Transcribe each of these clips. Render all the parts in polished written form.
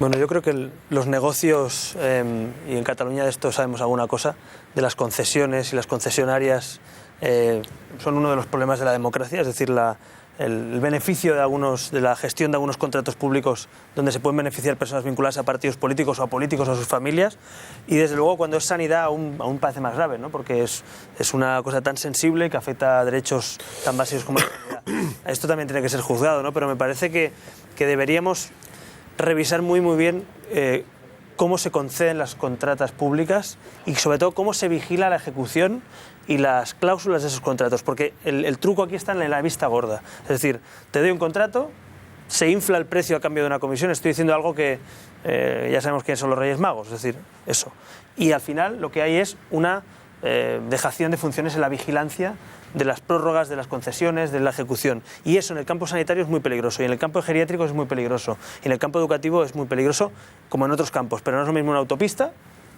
Bueno, yo creo que los negocios, y en Cataluña de esto sabemos alguna cosa, de las concesiones y las concesionarias son uno de los problemas de la democracia, es decir, el beneficio de la gestión de algunos contratos públicos donde se pueden beneficiar personas vinculadas a partidos políticos o a políticos o a sus familias, y desde luego cuando es sanidad aún parece más grave, ¿no? Porque es una cosa tan sensible que afecta a derechos tan básicos como la sanidad. Esto también tiene que ser juzgado, ¿no? Pero me parece que deberíamos revisar muy bien cómo se conceden las contratas públicas y sobre todo cómo se vigila la ejecución y las cláusulas de esos contratos, porque el truco aquí está en la vista gorda. Es decir, te doy un contrato, se infla el precio a cambio de una comisión, estoy diciendo algo que ya sabemos quiénes son los Reyes Magos, es decir, eso. Y al final lo que hay es una dejación de funciones en la vigilancia de las prórrogas, de las concesiones, de la ejecución. Y eso en el campo sanitario es muy peligroso, y en el campo geriátrico es muy peligroso, y en el campo educativo es muy peligroso, como en otros campos, pero no es lo mismo una autopista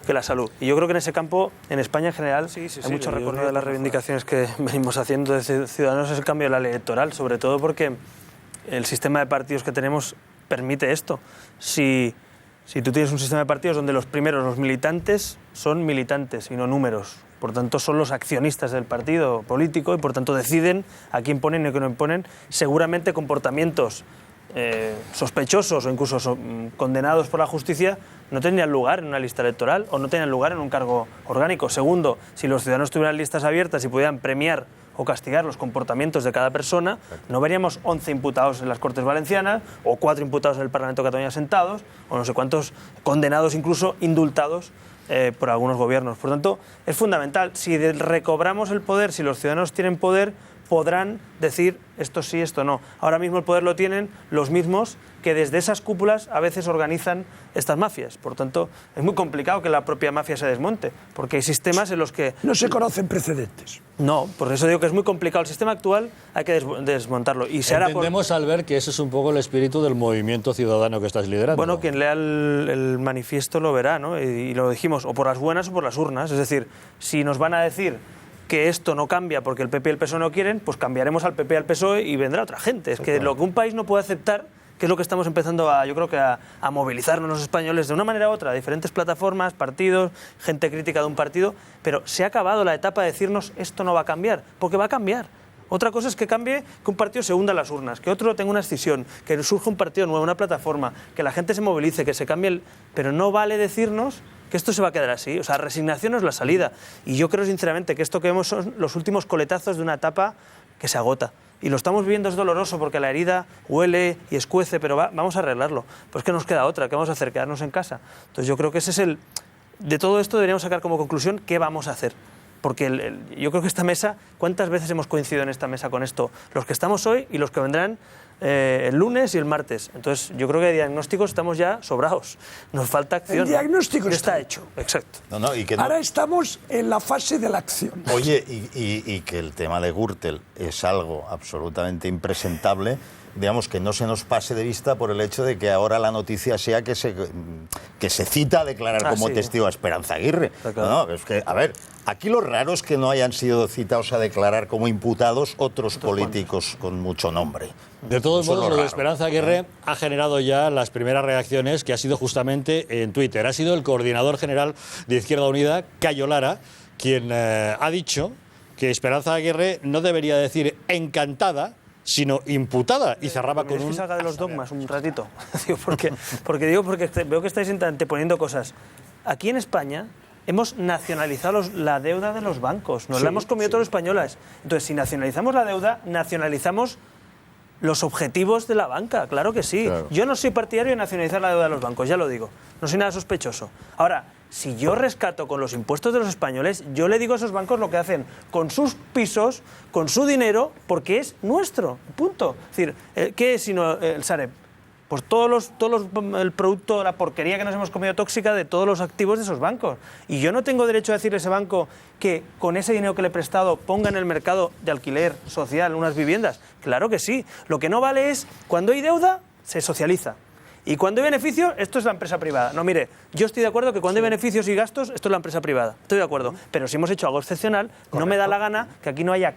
que la salud. Y yo creo que en ese campo, en España en general, hay mucho recorrido de las reivindicaciones que venimos haciendo desde Ciudadanos, es el cambio de la ley electoral, sobre todo porque el sistema de partidos que tenemos permite esto. Si tú tienes un sistema de partidos donde los militantes, son militantes y no números, por tanto son los accionistas del partido político y por tanto deciden a quién ponen y a quién no ponen, seguramente comportamientos sospechosos o incluso condenados por la justicia no tendrían lugar en una lista electoral o no tendrían lugar en un cargo orgánico. Segundo, si los ciudadanos tuvieran listas abiertas y pudieran premiar o castigar los comportamientos de cada persona, no veríamos 11 imputados en las Cortes Valencianas o 4 imputados en el Parlamento de Cataluña sentados o no sé cuántos condenados, incluso indultados por algunos gobiernos. Por tanto, es fundamental. Si recobramos el poder, si los ciudadanos tienen poder, podrán decir esto sí, esto no. Ahora mismo el poder lo tienen los mismos que desde esas cúpulas a veces organizan estas mafias. Por tanto, es muy complicado que la propia mafia se desmonte, porque hay sistemas en los que... No se conocen precedentes. No, por eso digo que es muy complicado. El sistema actual hay que desmontarlo. Y se Entendemos, Albert, que ese es un poco el espíritu del movimiento ciudadano que estás liderando. Bueno, quien lea el manifiesto lo verá, ¿no? Y lo dijimos, o por las buenas o por las urnas. Es decir, si nos van a decir que esto no cambia porque el PP y el PSOE no quieren, pues cambiaremos al PP y al PSOE y vendrá otra gente. Es que lo que un país no puede aceptar, que es lo que estamos empezando yo creo que a movilizarnos los españoles de una manera u otra, diferentes plataformas, partidos, gente crítica de un partido, pero se ha acabado la etapa de decirnos esto no va a cambiar, porque va a cambiar. Otra cosa es que cambie, que un partido se hunda en las urnas, que otro tenga una escisión, que surja un partido nuevo, una plataforma, que la gente se movilice, que se cambie Pero no vale decirnos que esto se va a quedar así. O sea, resignación no es la salida. Y yo creo sinceramente que esto que vemos son los últimos coletazos de una etapa que se agota. Y lo estamos viendo, es doloroso porque la herida huele y escuece, pero vamos a arreglarlo. Pues es que nos queda otra, ¿qué vamos a hacer? Quedarnos en casa. Entonces yo creo que ese es de todo esto deberíamos sacar como conclusión qué vamos a hacer. Porque yo creo que esta mesa, ¿cuántas veces hemos coincidido en esta mesa con esto? Los que estamos hoy y los que vendrán el lunes y el martes. Entonces, yo creo que de diagnósticos estamos ya sobrados. Nos falta acción. El diagnóstico está hecho. Exacto. Ahora estamos en la fase de la acción. Oye, y que el tema de Gürtel es algo absolutamente impresentable. Digamos que no se nos pase de vista por el hecho de que ahora la noticia sea que se cita a declarar como testigo a Esperanza Aguirre. Claro. No, es que, a ver, aquí lo raro es que no hayan sido citados a declarar como imputados otros políticos con mucho nombre. De todos modos, lo de Esperanza Aguirre ha generado ya las primeras reacciones, que ha sido justamente en Twitter. Ha sido el coordinador general de Izquierda Unida, Cayo Lara, quien ha dicho que Esperanza Aguirre no debería decir encantada, sino imputada, y cerraba con que salga de los dogmas un ratito. porque veo que estáis anteponiendo cosas. Aquí en España hemos nacionalizado la deuda de los bancos, nos la hemos comido todos los españoles. Entonces, si nacionalizamos la deuda, nacionalizamos los objetivos de la banca, claro que sí. Claro. Yo no soy partidario de nacionalizar la deuda de los bancos, ya lo digo, no soy nada sospechoso. Ahora, si yo rescato con los impuestos de los españoles, yo le digo a esos bancos lo que hacen con sus pisos, con su dinero, porque es nuestro, punto. Es decir, ¿qué es sino el Sareb? Pues el producto, la porquería que nos hemos comido tóxica de todos los activos de esos bancos. Y yo no tengo derecho a decirle a ese banco que con ese dinero que le he prestado ponga en el mercado de alquiler social unas viviendas. Claro que sí. Lo que no vale es, cuando hay deuda, se socializa. Y cuando hay beneficios, esto es la empresa privada. No, mire, yo estoy de acuerdo que cuando hay beneficios y gastos, esto es la empresa privada. Estoy de acuerdo. Pero si hemos hecho algo excepcional, no me da la gana que aquí no haya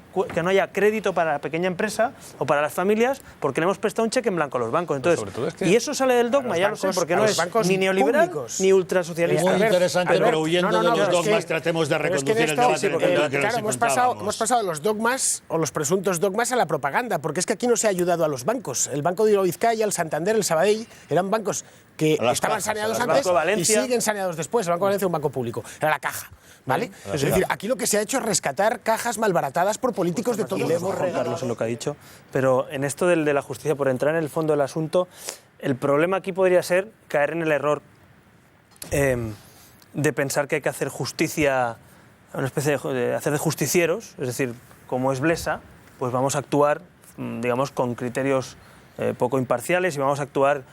crédito para la pequeña empresa o para las familias porque le hemos prestado un cheque en blanco a los bancos. Entonces, y eso sale del dogma, ya lo sé, porque no es ni neoliberal ni ultrasocialista. Muy interesante, pero huyendo de los dogmas tratemos de reconducir el debate. Claro, hemos pasado de los dogmas o los presuntos dogmas a la propaganda, porque es que aquí no se ha ayudado a los bancos. El Banco de Vizcaya, el Santander, el Sabadell, eran bancos que estaban saneados antes y siguen saneados después. El Banco de Valencia es un banco público, era la Caja. ¿Vale? Es decir, aquí lo que se ha hecho es rescatar cajas malbaratadas por políticos de todos los barrios. Carlos en lo que ha dicho, pero en esto de la justicia, por entrar en el fondo del asunto, el problema aquí podría ser caer en el error de pensar que hay que hacer justicia, una especie de hacer de justicieros, es decir, como es Blesa, pues vamos a actuar, digamos, con criterios poco imparciales y vamos a actuar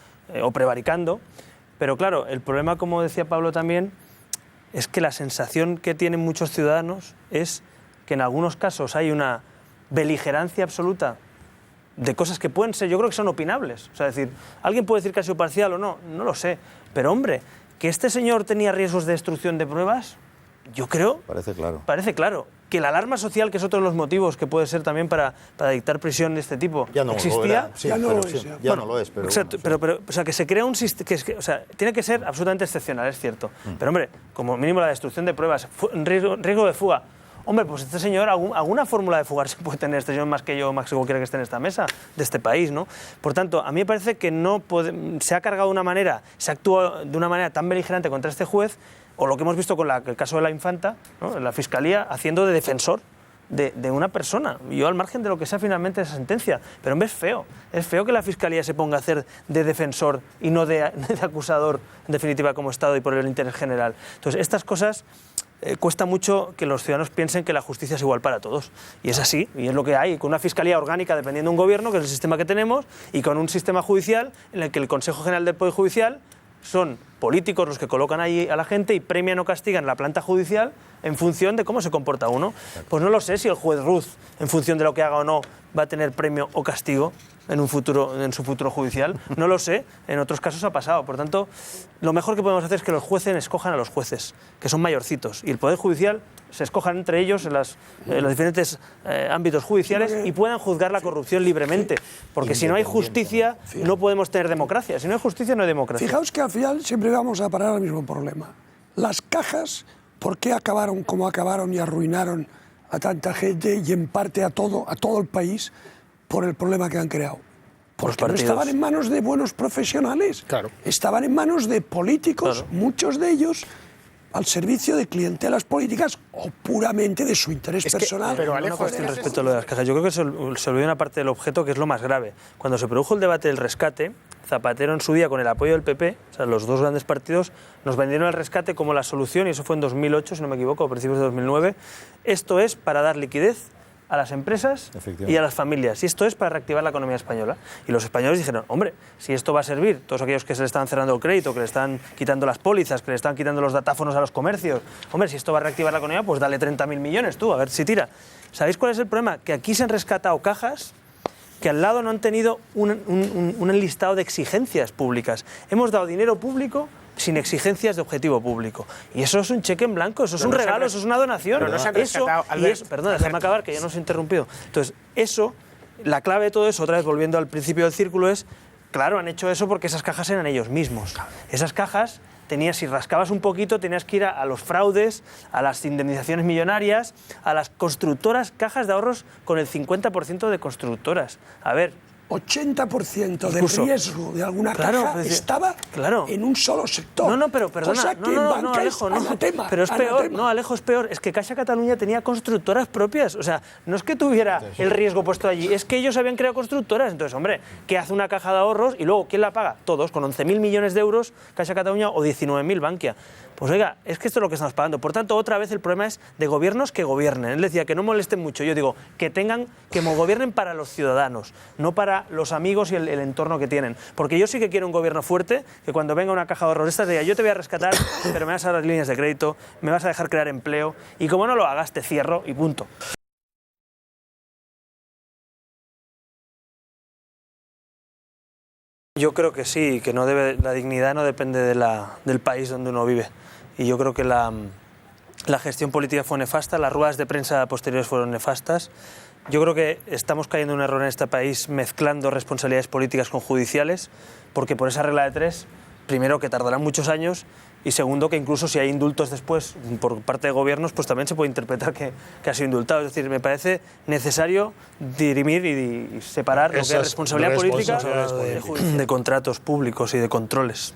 o prevaricando. Pero claro, el problema, como decía Pablo también, es que la sensación que tienen muchos ciudadanos es que en algunos casos hay una beligerancia absoluta de cosas que pueden ser, yo creo que son opinables. O sea, decir, alguien puede decir que ha sido parcial o no, no lo sé. Pero hombre, que este señor tenía riesgos de destrucción de pruebas, yo creo... Parece claro. Parece claro. Que la alarma social, que es otro de los motivos que puede ser también para dictar prisión de este tipo, ya no existía. Sí, ya no lo es. Pero exacto, bueno, pero o sea, que se crea un sistema... O sea, tiene que ser absolutamente excepcional, es cierto. Pero hombre, como mínimo la destrucción de pruebas, riesgo de fuga. Hombre, pues este señor, alguna fórmula de fugar se puede tener este señor más que yo, más que cualquiera que esté en esta mesa, de este país, ¿no? Por tanto, a mí me parece que se ha cargado de una manera, se actúa de una manera tan beligerante contra este juez, o lo que hemos visto con el caso de la infanta, ¿no? La Fiscalía haciendo de defensor de una persona. Yo al margen de lo que sea finalmente esa sentencia. Pero hombre, es feo que la Fiscalía se ponga a hacer de defensor y no de acusador, en definitiva, como Estado y por el interés general. Entonces, estas cosas... cuesta mucho que los ciudadanos piensen que la justicia es igual para todos. Y es así, y es lo que hay, con una fiscalía orgánica dependiendo de un gobierno, que es el sistema que tenemos, y con un sistema judicial en el que el Consejo General del Poder Judicial son políticos los que colocan ahí a la gente y premian o castigan la planta judicial en función de cómo se comporta uno. Pues no lo sé si el juez Ruz, en función de lo que haga o no, va a tener premio o castigo en su futuro judicial. No lo sé, en otros casos ha pasado. Por tanto, lo mejor que podemos hacer es que los jueces escojan a los jueces, que son mayorcitos, y el Poder Judicial se escojan entre ellos en los diferentes ámbitos judiciales y puedan juzgar la corrupción libremente. Porque si no hay justicia, no podemos tener democracia. Si no hay justicia, no hay democracia. Fijaos que al final siempre vamos a parar al mismo problema. Las cajas, ¿por qué acabaron como acabaron y arruinaron a tanta gente y en parte a todo el país por el problema que han creado? Porque no estaban en manos de buenos profesionales, claro. Estaban en manos de políticos, claro. Muchos de ellos al servicio de clientelas políticas o puramente de su interés personal. Pero no cuestión respecto a lo de las cajas. Yo creo que se olvidó una parte del objeto que es lo más grave. Cuando se produjo el debate del rescate, Zapatero en su día, con el apoyo del PP, o sea, los dos grandes partidos, nos vendieron el rescate como la solución, y eso fue en 2008, si no me equivoco, a principios de 2009. Esto es para dar liquidez a las empresas y a las familias. Y esto es para reactivar la economía española. Y los españoles dijeron, hombre, si esto va a servir, todos aquellos que se le están cerrando el crédito, que le están quitando las pólizas, que le están quitando los datáfonos a los comercios, hombre, si esto va a reactivar la economía, pues dale 30.000 millones tú, a ver si tira. ¿Sabéis cuál es el problema? Que aquí se han rescatado cajas que al lado no han tenido un listado de exigencias públicas. Hemos dado dinero público sin exigencias de objetivo público. Y eso es un cheque en blanco, eso es un regalo, eso es una donación. Pero no se han rescatado, Perdón, déjame acabar, que ya nos he interrumpido. Entonces, eso, la clave de todo eso, otra vez volviendo al principio del círculo, es, claro, han hecho eso porque esas cajas eran ellos mismos. Esas cajas, si rascabas un poquito, tenías que ir a los fraudes, a las indemnizaciones millonarias, a las constructoras, cajas de ahorros con el 50% de constructoras. A ver... 80% del riesgo de alguna caja estaba en un solo sector. No, pero perdona, no, Alejo, no. Pero es peor, no, Alejo, es peor. Es que Caixa Cataluña tenía constructoras propias. O sea, no es que tuviera el riesgo puesto allí, es que ellos habían creado constructoras. Entonces, hombre, ¿qué hace una caja de ahorros? Y luego, ¿quién la paga? Todos, con 11.000 millones de euros, Caixa Cataluña, o 19.000 Bankia. Pues oiga, es que esto es lo que estamos pagando. Por tanto, otra vez el problema es de gobiernos que gobiernen. Él decía que no molesten mucho. Yo digo que gobiernen para los ciudadanos, no para los amigos y el entorno que tienen. Porque yo sí que quiero un gobierno fuerte, que cuando venga una caja de ahorros esta diga, yo te voy a rescatar, pero me vas a dar las líneas de crédito, me vas a dejar crear empleo, y como no lo hagas, te cierro y punto. Yo creo que sí, que la dignidad no depende del país donde uno vive. Y yo creo que la gestión política fue nefasta, las ruedas de prensa posteriores fueron nefastas. Yo creo que estamos cayendo en un error en este país mezclando responsabilidades políticas con judiciales, porque por esa regla de 3, primero que tardarán muchos años y segundo que incluso si hay indultos después por parte de gobiernos, pues también se puede interpretar que ha sido indultado. Es decir, me parece necesario dirimir y separar lo que es responsabilidad política de contratos públicos y de controles.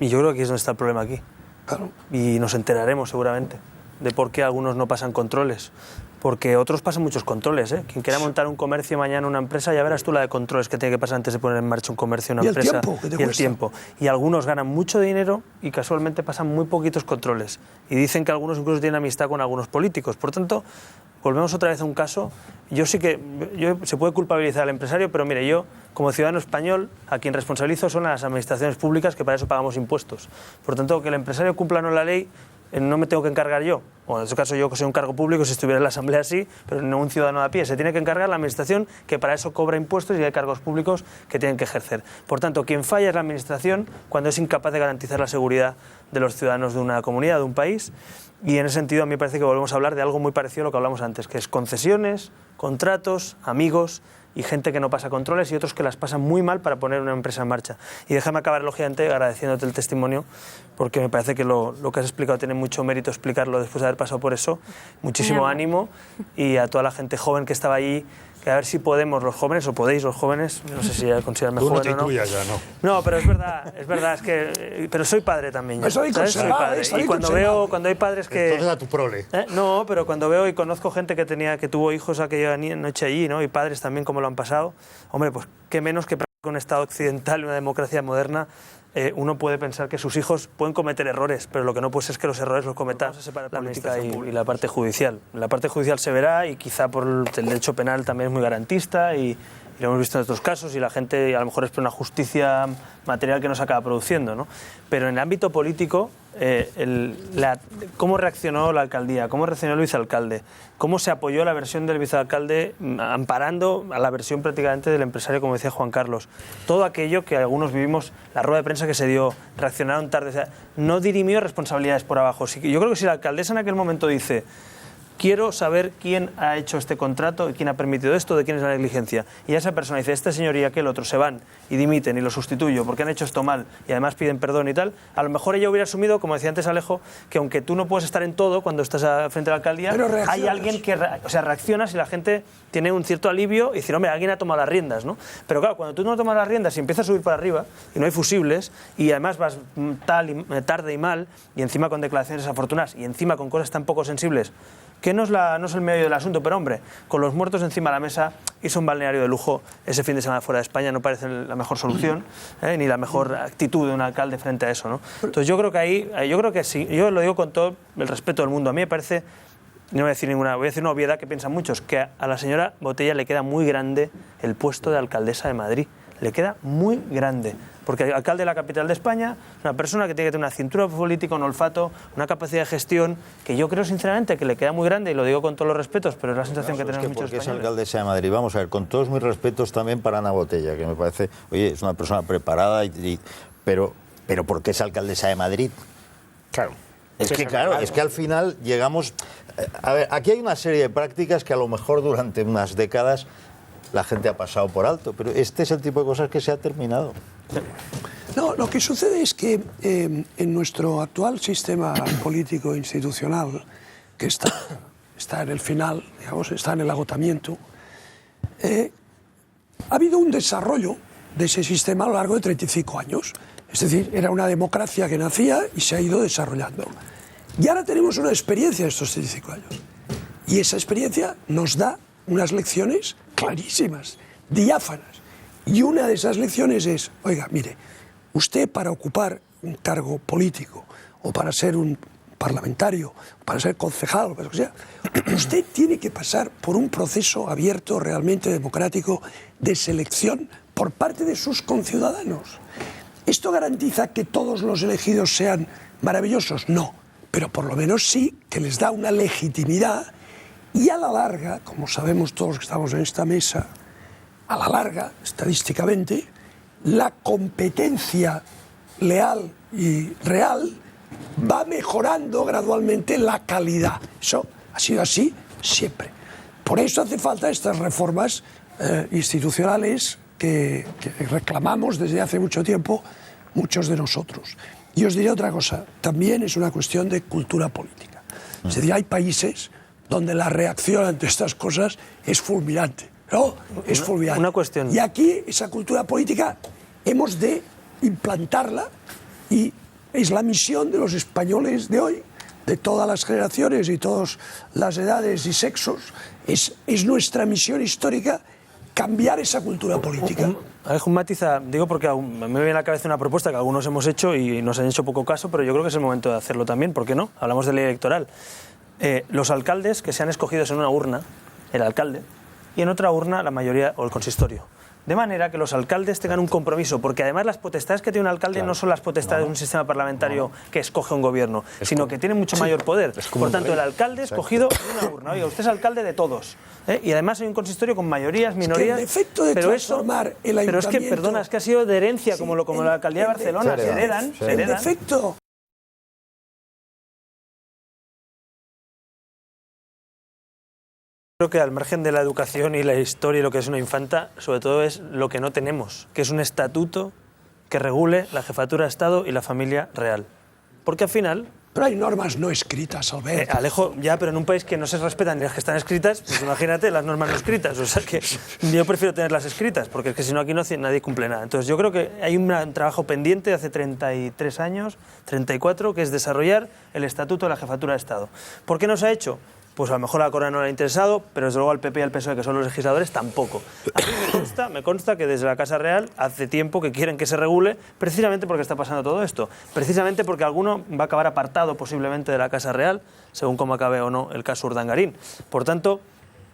Y yo creo que aquí es donde está el problema aquí. Claro. Y nos enteraremos seguramente de por qué algunos no pasan controles. Porque otros pasan muchos controles, ¿eh? Quien quiera montar un comercio mañana, una empresa, ya verás tú la de controles que tiene que pasar antes de poner en marcha un comercio, una empresa. Y el tiempo. Y algunos ganan mucho dinero y casualmente pasan muy poquitos controles. Y dicen que algunos incluso tienen amistad con algunos políticos. Por tanto, volvemos otra vez a un caso. Se puede culpabilizar al empresario, pero mire, yo como ciudadano español, a quien responsabilizo son las administraciones públicas, que para eso pagamos impuestos. Por tanto, que el empresario cumpla o no la ley, no me tengo que encargar yo. Bueno, en este caso yo que soy un cargo público, si estuviera en la Asamblea sí, pero no un ciudadano de a pie. Se tiene que encargar la administración, que para eso cobra impuestos y hay cargos públicos que tienen que ejercer. Por tanto, quien falla es la administración cuando es incapaz de garantizar la seguridad de los ciudadanos de una comunidad, de un país. Y en ese sentido a mí me parece que volvemos a hablar de algo muy parecido a lo que hablamos antes, que es concesiones, contratos, amigos y gente que no pasa controles y otros que las pasan muy mal para poner una empresa en marcha. Y déjame acabar, lógicamente, agradeciéndote el testimonio, porque me parece que lo que has explicado tiene mucho mérito explicarlo después de haber pasado por eso. Muchísimo ánimo y a toda la gente joven que estaba allí, que a ver si podemos los jóvenes, o podéis los jóvenes, no sé si ya considerarme joven o no. Tú ya no. No, pero es verdad, es que... Pero soy padre también. Ya, soy padre. Y cuando hay padres que... Entonces a tu prole. No, pero cuando veo y conozco gente que tuvo hijos aquella noche allí, ¿no? Y padres también cómo lo han pasado, hombre, pues qué menos que un Estado occidental y una democracia moderna, uno puede pensar que sus hijos pueden cometer errores, pero lo que no puede ser es que los errores los cometa la política y la parte judicial. La parte judicial se verá y quizá por el derecho penal también es muy garantista y lo hemos visto en otros casos y la gente a lo mejor espera una justicia material que no se acaba produciendo, ¿no? Pero en el ámbito político, cómo reaccionó la alcaldía, cómo reaccionó el vicealcalde, cómo se apoyó la versión del vicealcalde amparando a la versión prácticamente del empresario, como decía Juan Carlos. Todo aquello que algunos vivimos, la rueda de prensa que se dio, reaccionaron tarde, o sea, no dirimió responsabilidades por abajo. Yo creo que si la alcaldesa en aquel momento dice: quiero saber quién ha hecho este contrato, quién ha permitido esto, de quién es la negligencia. Y esa persona dice, este señor y aquel otro se van y dimiten y lo sustituyo porque han hecho esto mal y además piden perdón y tal. A lo mejor ella hubiera asumido, como decía antes Alejo, que aunque tú no puedes estar en todo cuando estás frente a la alcaldía, hay alguien que reacciona si la gente tiene un cierto alivio y decir, hombre, alguien ha tomado las riendas, ¿no? Pero claro, cuando tú no tomas las riendas y empiezas a subir para arriba y no hay fusibles y además vas tarde y mal y encima con declaraciones desafortunadas y encima con cosas tan poco sensibles, que no es el medio del asunto, pero hombre, con los muertos encima de la mesa, irse a un balneario de lujo ese fin de semana fuera de España no parece la mejor solución, ni la mejor actitud de un alcalde frente a eso, ¿no? Entonces yo creo que sí, yo lo digo con todo el respeto del mundo, a mí me parece, no voy a decir ninguna, voy a decir una obviedad que piensan muchos, que a la señora Botella le queda muy grande el puesto de alcaldesa de Madrid, le queda muy grande. Porque el alcalde de la capital de España es una persona que tiene que tener una cintura política, un olfato, una capacidad de gestión que yo creo sinceramente que le queda muy grande, y lo digo con todos los respetos, pero es la sensación que tenemos muchos españoles. ¿Por qué es alcaldesa de Madrid? Vamos a ver, con todos mis respetos también para Ana Botella, que me parece, oye, es una persona preparada, pero ¿por qué es alcaldesa de Madrid? Claro. Es que al final llegamos... A ver, aquí hay una serie de prácticas que a lo mejor durante unas décadas la gente ha pasado por alto, pero este es el tipo de cosas que se ha terminado. No, lo que sucede es que en nuestro actual sistema político institucional, que está en el final, digamos, está en el agotamiento, ha habido un desarrollo de ese sistema a lo largo de 35 años. Es decir, era una democracia que nacía y se ha ido desarrollando. Y ahora tenemos una experiencia de estos 35 años. Y esa experiencia nos da unas lecciones clarísimas, diáfanas. Y una de esas lecciones es, oiga, mire, usted para ocupar un cargo político o para ser un parlamentario, para ser concejal, o para lo que sea, usted tiene que pasar por un proceso abierto, realmente democrático, de selección por parte de sus conciudadanos. ¿Esto garantiza que todos los elegidos sean maravillosos? No, pero por lo menos sí que les da una legitimidad y a la larga, como sabemos todos los que estamos en esta mesa, a la larga, estadísticamente, la competencia leal y real va mejorando gradualmente la calidad. Eso ha sido así siempre. Por eso hace falta estas reformas institucionales que reclamamos desde hace mucho tiempo muchos de nosotros. Y os diré otra cosa, también es una cuestión de cultura política. Es decir, hay países donde la reacción ante estas cosas es fulminante. ¿No? Es fulminante. Una cuestión. Y aquí esa cultura política hemos de implantarla y es la misión de los españoles de hoy, de todas las generaciones y todas las edades y sexos, es nuestra misión histórica cambiar esa cultura política. Alejo, un matiz, digo porque me viene a la cabeza una propuesta que algunos hemos hecho y nos han hecho poco caso, pero yo creo que es el momento de hacerlo también, ¿por qué no? Hablamos de ley electoral. Los alcaldes que sean escogidos en una urna, el alcalde, y en otra urna la mayoría o el consistorio. De manera que los alcaldes tengan un compromiso, porque además las potestades que tiene un alcalde no son las potestades de un sistema parlamentario que escoge un gobierno, sino que tiene mucho mayor poder. Por tanto, el alcalde escogido en una urna. Oiga, usted es alcalde de todos. Y además hay un consistorio con mayorías, minorías. Es que el defecto de transformar el ayuntamiento... Pero es que, perdona, es que ha sido de herencia, sí, como la alcaldía de Barcelona. Se heredan. El defecto... Creo que al margen de la educación y la historia y lo que es una infanta, sobre todo es lo que no tenemos, que es un estatuto que regule la jefatura de Estado y la familia real. Porque al final... Pero hay normas no escritas, Albert. Alejo, ya, pero en un país que no se respetan ni las que están escritas, pues imagínate las normas no escritas. O sea que yo prefiero tenerlas escritas, porque es que si no aquí nadie cumple nada. Entonces yo creo que hay un trabajo pendiente de hace 33 años, 34, que es desarrollar el estatuto de la jefatura de Estado. ¿Por qué no se ha hecho? Pues a lo mejor a la corona no le ha interesado, pero desde luego al PP y al PSOE, que son los legisladores, tampoco. A mí me consta que desde la Casa Real hace tiempo que quieren que se regule, precisamente porque está pasando todo esto. Precisamente porque alguno va a acabar apartado posiblemente de la Casa Real, según cómo acabe o no el caso Urdangarín. Por tanto,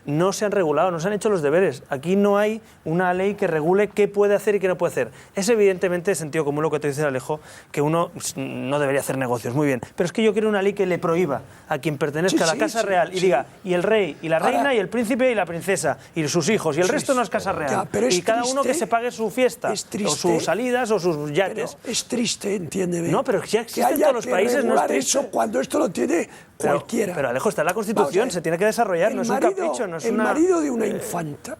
no se han regulado, no se han hecho los deberes. Aquí no hay una ley que regule qué puede hacer y qué no puede hacer. Es evidentemente sentido común lo que te dice Alejo, que uno no debería hacer negocios, muy bien. Pero es que yo quiero una ley que le prohíba a quien pertenezca a la Casa Real y diga, y el rey, y la reina, y el príncipe, y la princesa, y sus hijos, y el resto no es Casa Real. Ya, y cada uno que se pague su fiesta, o sus salidas, o sus yates. Pero es triste, entiéndeme. No, pero ya existe en todos los países, no es triste. Eso cuando esto lo tiene cualquiera. Pero Alejo, está en la Constitución, se tiene que desarrollar, no es un capricho, no es el marido de una infanta.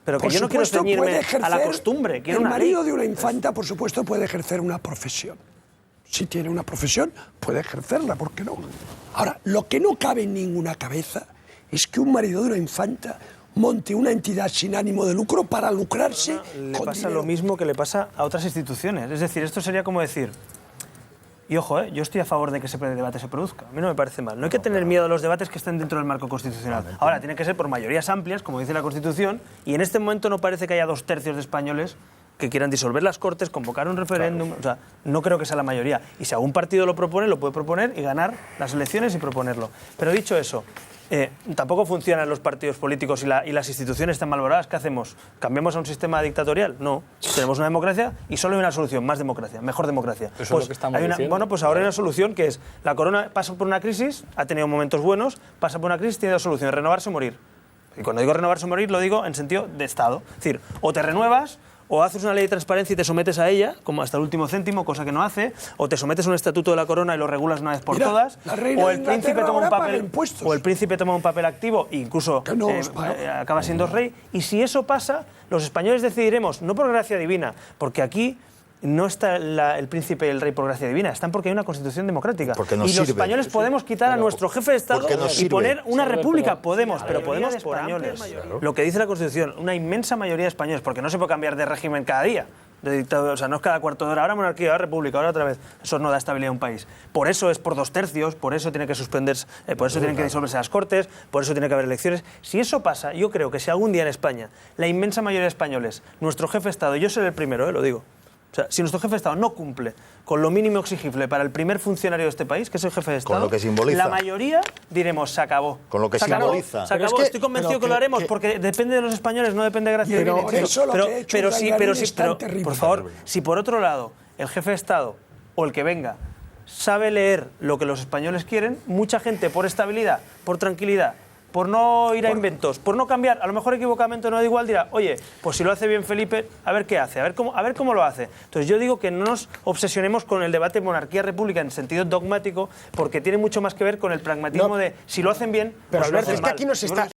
Pero que yo no quiero ceñirme a la costumbre, quiero una ley. El marido de una infanta, por supuesto, puede ejercer una profesión. Si tiene una profesión, puede ejercerla, ¿por qué no? Ahora, lo que no cabe en ninguna cabeza es que un marido de una infanta monte una entidad sin ánimo de lucro para lucrarse le con pasa dinero. Lo mismo que le pasa a otras instituciones. Es decir, esto sería como decir... Y ojo, yo estoy a favor de que ese debate se produzca. A mí no me parece mal. No hay que tener miedo a los debates que estén dentro del marco constitucional. Ahora, tiene que ser por mayorías amplias, como dice la Constitución, y en este momento no parece que haya 2/3 de españoles que quieran disolver las Cortes, convocar un referéndum. O sea, no creo que sea la mayoría. Y si algún partido lo propone, lo puede proponer y ganar las elecciones y proponerlo. Pero dicho eso, tampoco funcionan los partidos políticos y las instituciones están mal valoradas. ¿Qué hacemos? ¿Cambiamos a un sistema dictatorial? No. Tenemos una democracia y solo hay una solución, más democracia, mejor democracia. Eso es lo que estamos diciendo. Bueno, pues ahora hay una solución que es, la corona pasa por una crisis, ha tenido momentos buenos, pasa por una crisis, tiene dos soluciones, renovarse o morir. Y cuando digo renovarse o morir, lo digo en sentido de Estado. Es decir, o te renuevas, o haces una ley de transparencia y te sometes a ella, como hasta el último céntimo, cosa que no hace, o te sometes a un estatuto de la corona y lo regulas una vez por todas, o el príncipe toma un papel activo e incluso acaba siendo rey. Y si eso pasa, los españoles decidiremos, no por gracia divina, porque aquí no está el príncipe y el rey por gracia divina, están porque hay una constitución democrática. Y los españoles podemos quitar a nuestro jefe de Estado y poner una república. Podemos, pero podemos españoles. Lo que dice la Constitución, una inmensa mayoría de españoles, porque no se puede cambiar de régimen cada día. De dictadura, o sea, no es cada cuarto de hora, ahora monarquía, ahora república, ahora otra vez. Eso no da estabilidad a un país. Por eso es por 2/3, por eso tiene que suspenderse, por eso tienen que disolverse las Cortes, por eso tiene que haber elecciones. Si eso pasa, yo creo que si algún día en España, la inmensa mayoría de españoles, nuestro jefe de Estado, yo seré el primero, lo digo, o sea, si nuestro jefe de Estado no cumple con lo mínimo exigible para el primer funcionario de este país, que es el jefe de Estado, con lo que simboliza, la mayoría diremos, se acabó. Con lo que simboliza. Se acabó. Estoy convencido que lo haremos, porque depende de los españoles, no depende de gracia divina. Por favor, si por otro lado el jefe de Estado o el que venga sabe leer lo que los españoles quieren, mucha gente por estabilidad, por tranquilidad, por no ir a inventos, por no cambiar, a lo mejor equivocadamente no da igual, dirá, oye, pues si lo hace bien Felipe, a ver qué hace, a ver cómo lo hace. Entonces yo digo que no nos obsesionemos con el debate monarquía-república en sentido dogmático, porque tiene mucho más que ver con el pragmatismo de si lo hacen bien, pero pues Alberto, lo es que aquí no se está...